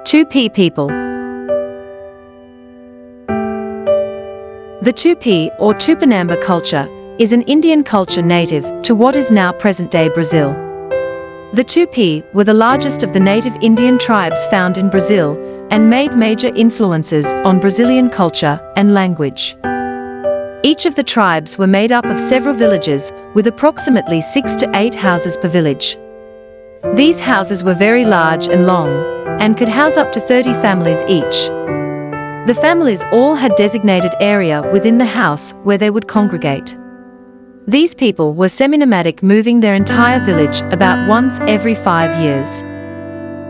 Tupi people. The Tupi or Tupinamba culture is an Indian culture native to what is now present-day Brazil. The Tupi were the largest of the native Indian tribes found in Brazil and made major influences on Brazilian culture and language. Each of the tribes were made up of several villages with approximately 6 to 8 houses per village. These houses were very large and long and could house up to 30 families each. The families all had designated area within the house where they would congregate. These people were semi-nomadic, moving their entire village about once every 5 years.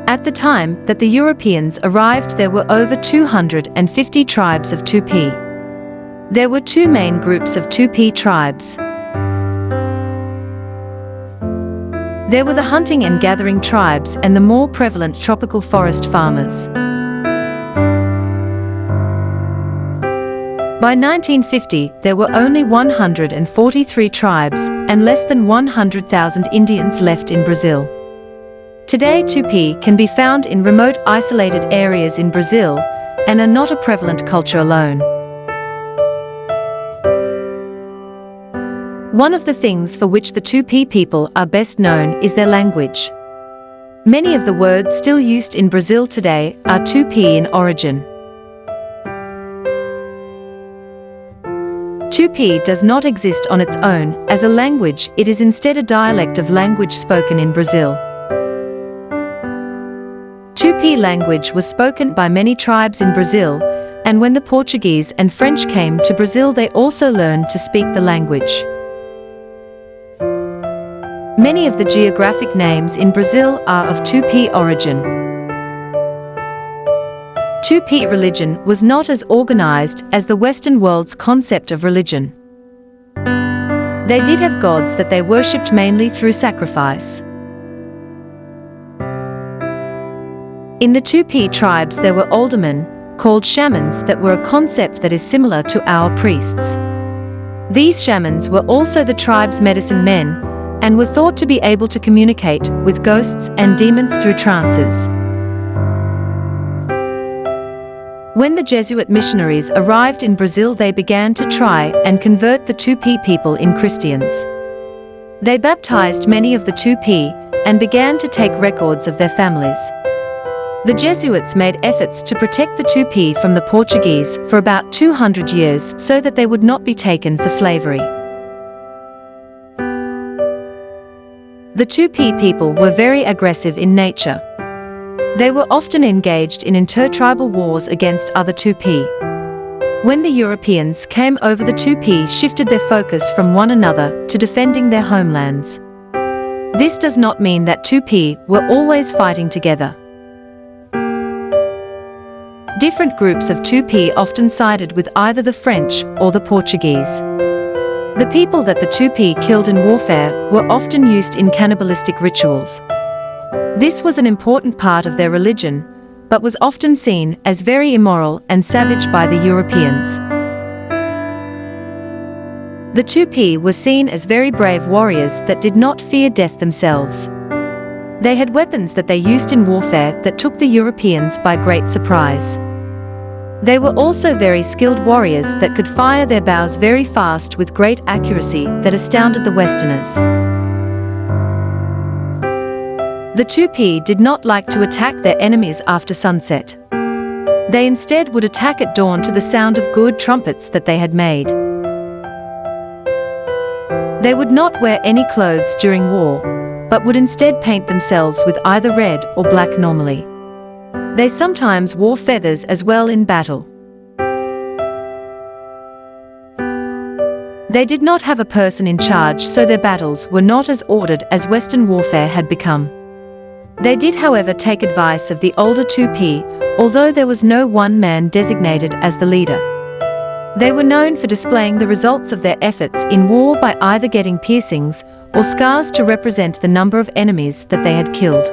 At the time that the Europeans arrived, there were over 250 tribes of Tupi. There were two main groups of Tupi tribes. There were the hunting and gathering tribes and the more prevalent tropical forest farmers. By 1950, there were only 143 tribes and less than 100,000 Indians left in Brazil. Today, Tupi can be found in remote, isolated areas in Brazil and are not a prevalent culture alone. One of the things for which the Tupi people are best known is their language. Many of the words still used in Brazil today are Tupi in origin. Tupi does not exist on its own as a language, it is instead a dialect of language spoken in Brazil. Tupi language was spoken by many tribes in Brazil, and when the Portuguese and French came to Brazil, they also learned to speak the language. Many of the geographic names in Brazil are of Tupi origin. Tupi religion was not as organized as the Western world's concept of religion. They did have gods that they worshipped mainly through sacrifice. In the Tupi tribes there were aldermen, called shamans, that were a concept that is similar to our priests. These shamans were also the tribe's medicine men, and were thought to be able to communicate with ghosts and demons through trances. When the Jesuit missionaries arrived in Brazil, they began to try and convert the Tupi people in Christians. They baptized many of the Tupi and began to take records of their families. The Jesuits made efforts to protect the Tupi from the Portuguese for about 200 years so that they would not be taken for slavery. The Tupi people were very aggressive in nature. They were often engaged in intertribal wars against other Tupi. When the Europeans came over, the Tupi shifted their focus from one another to defending their homelands. This does not mean that Tupi were always fighting together. Different groups of Tupi often sided with either the French or the Portuguese. The people that the Tupi killed in warfare were often used in cannibalistic rituals. This was an important part of their religion, but was often seen as very immoral and savage by the Europeans. The Tupi were seen as very brave warriors that did not fear death themselves. They had weapons that they used in warfare that took the Europeans by great surprise. They were also very skilled warriors that could fire their bows very fast with great accuracy that astounded the Westerners. The Tupi did not like to attack their enemies after sunset. They instead would attack at dawn to the sound of good trumpets that they had made. They would not wear any clothes during war, but would instead paint themselves with either red or black normally. They sometimes wore feathers as well in battle. They did not have a person in charge, so their battles were not as ordered as Western warfare had become. They did, however, take advice of the older Tupi, although there was no one man designated as the leader. They were known for displaying the results of their efforts in war by either getting piercings or scars to represent the number of enemies that they had killed.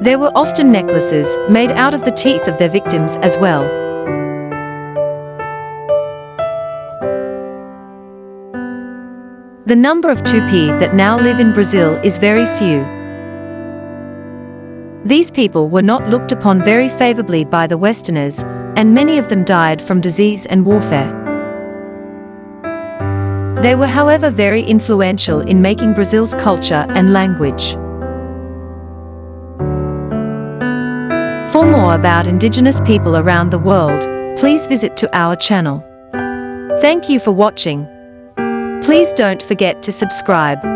There were often necklaces made out of the teeth of their victims as well. The number of Tupi that now live in Brazil is very few. These people were not looked upon very favorably by the Westerners, and many of them died from disease and warfare. They were, however, very influential in making Brazil's culture and language. For more about indigenous people around the world, please visit to our channel. Thank you for watching. Please don't forget to subscribe.